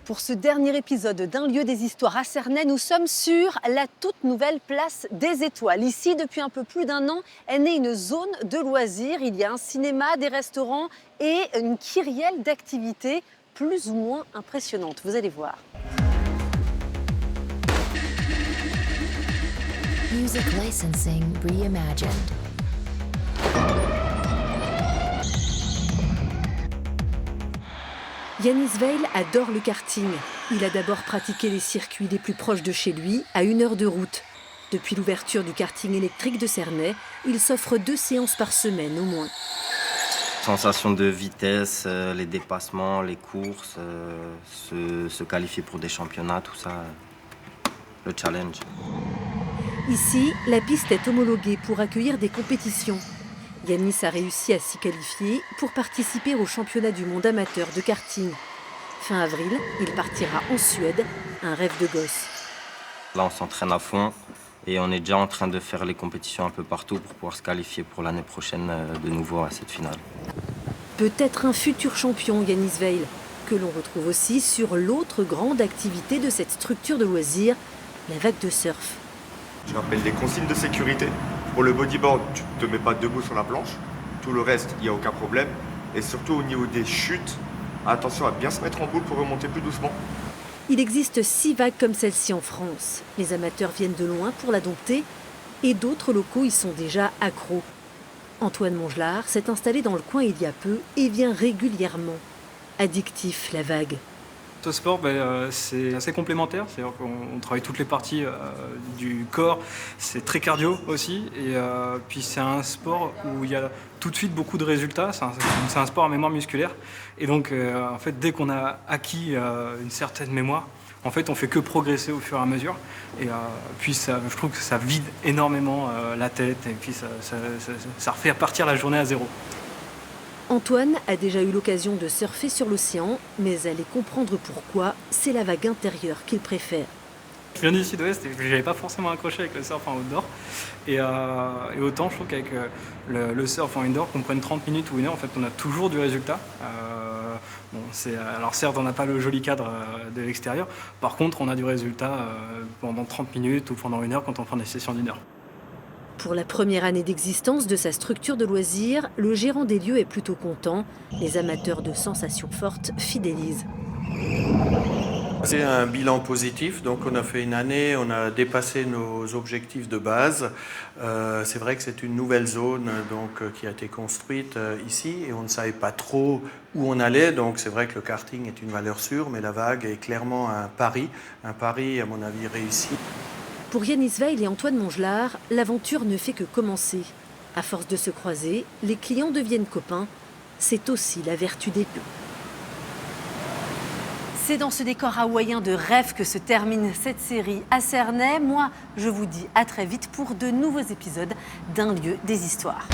Pour ce dernier épisode d'un lieu des histoires à Cernay, nous sommes sur la toute nouvelle place des Étoiles. Ici, depuis un peu plus d'un an, est née une zone de loisirs. Il y a un cinéma, des restaurants et une kyrielle d'activités plus ou moins impressionnantes. Vous allez voir. Music licensing reimagined. Yanis Veil adore le karting. Il a d'abord pratiqué les circuits les plus proches de chez lui, à 1 heure de route. Depuis l'ouverture du karting électrique de Cernay, il s'offre 2 séances par semaine au moins. Sensation de vitesse, les dépassements, les courses, se qualifier pour des championnats, tout ça, le challenge. Ici, la piste est homologuée pour accueillir des compétitions. Yanis a réussi à s'y qualifier pour participer au championnat du monde amateur de karting. Fin avril, il partira en Suède, un rêve de gosse. Là, on s'entraîne à fond et on est déjà en train de faire les compétitions un peu partout pour pouvoir se qualifier pour l'année prochaine de nouveau à cette finale. Peut-être un futur champion, Yanis Veil, que l'on retrouve aussi sur l'autre grande activité de cette structure de loisirs, la vague de surf. Je rappelle les consignes de sécurité. Pour le bodyboard, tu ne te mets pas debout sur la planche. Tout le reste, il n'y a aucun problème. Et surtout au niveau des chutes, attention à bien se mettre en boule pour remonter plus doucement. Il existe 6 vagues comme celle-ci en France. Les amateurs viennent de loin pour la dompter et d'autres locaux y sont déjà accros. Antoine Mongelard s'est installé dans le coin il y a peu et vient régulièrement. Addictif, la vague. Ce sport, c'est assez complémentaire, c'est-à-dire qu'on travaille toutes les parties du corps, c'est très cardio aussi, et puis c'est un sport où il y a tout de suite beaucoup de résultats, c'est un sport à mémoire musculaire, et donc en fait dès qu'on a acquis une certaine mémoire, en fait on fait que progresser au fur et à mesure, et puis je trouve que ça vide énormément la tête, et puis ça refait partir la journée à zéro. Antoine a déjà eu l'occasion de surfer sur l'océan, mais aller comprendre pourquoi, c'est la vague intérieure qu'il préfère. Je viens du sud-ouest et je n'avais pas forcément accroché avec le surf en outdoor. Et autant, je trouve qu'avec le surf en indoor, qu'on prenne 30 minutes ou 1 heure, en fait, on a toujours du résultat. Alors certes, on n'a pas le joli cadre de l'extérieur. Par contre, on a du résultat pendant 30 minutes ou pendant 1 heure quand on prend des sessions d'1 heure. Pour la première année d'existence de sa structure de loisirs, le gérant des lieux est plutôt content. Les amateurs de sensations fortes fidélisent. C'est un bilan positif, donc on a fait une année, on a dépassé nos objectifs de base. C'est vrai que c'est une nouvelle zone qui a été construite ici et on ne savait pas trop où on allait, donc c'est vrai que le karting est une valeur sûre, mais la vague est clairement un pari à mon avis réussi. Pour Yanis Veil et Antoine Mongelard, l'aventure ne fait que commencer. À force de se croiser, les clients deviennent copains. C'est aussi la vertu des deux. C'est dans ce décor hawaïen de rêve que se termine cette série à Cernay. Moi, je vous dis à très vite pour de nouveaux épisodes d'un lieu des histoires.